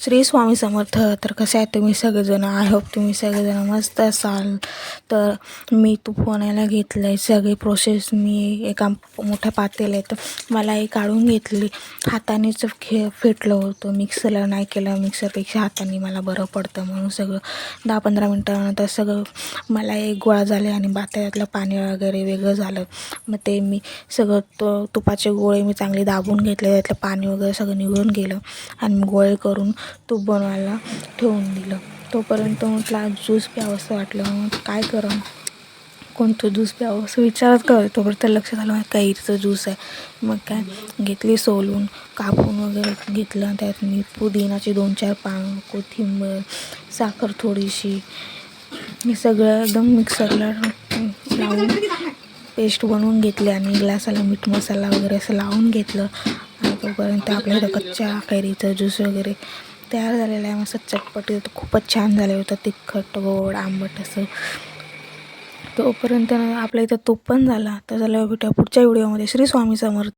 श्री स्वामी समर्थ. तर कसे आहे तुम्ही सगळेजण? आय होप तुम्ही सगळेजण मस्त असाल. तर मी तूप बनायला घेतलं आहे. सगळी प्रोसेस मी एका मोठ्या पातेल्यात मला हे काढून घेतली. हातानेच फेटलं होतं, मिक्सरला नाही केलं. मिक्सरपेक्षा हाताने मला बरं पडतं म्हणून सगळं 10-15 मिनटानंतर सगळं मला एक गोळा झाले आणि पातेल्यातलं पाणी वगैरे वेगळं झालं. मग ते मी सगळं तुपाचे गोळे मी चांगले दाबून घेतले, त्यातलं पाणी वगैरे सगळं निघून गेलं आणि गोळे करून तूप बनवायला ठेवून दिलं. तोपर्यंत म्हटलं ज्यूस प्यावंसं वाटलं, मग काय करा कोणतं ज्यूस प्यावं असं विचारत करत तोपर्यंत लक्षात आलं कैरीचं ज्यूस आहे. मग काय घेतली सोलून कापून वगैरे घेतलं. त्यात मी पुदिनाची 2-4 पानं, कोथिंबीर, साखर थोडीशी, हे सगळं एकदम मिक्सरला लावून पेस्ट बनवून घेतली आणि ग्लासाला मीठ मसाला वगैरे असं लावून घेतलं. आणि तोपर्यंत आपल्या इथं कच्च्या कैरीचं ज्यूस वगैरे तयार झालेलं आहे. मस्त चटपटीत खूपच छान झालं होतं, तिखट गोड आंबट असं. तोपर्यंत आपल्या इथं तूप पण झाला. तर चला भेटूया पुढच्या व्हिडिओमध्ये. श्री स्वामी समर्थ.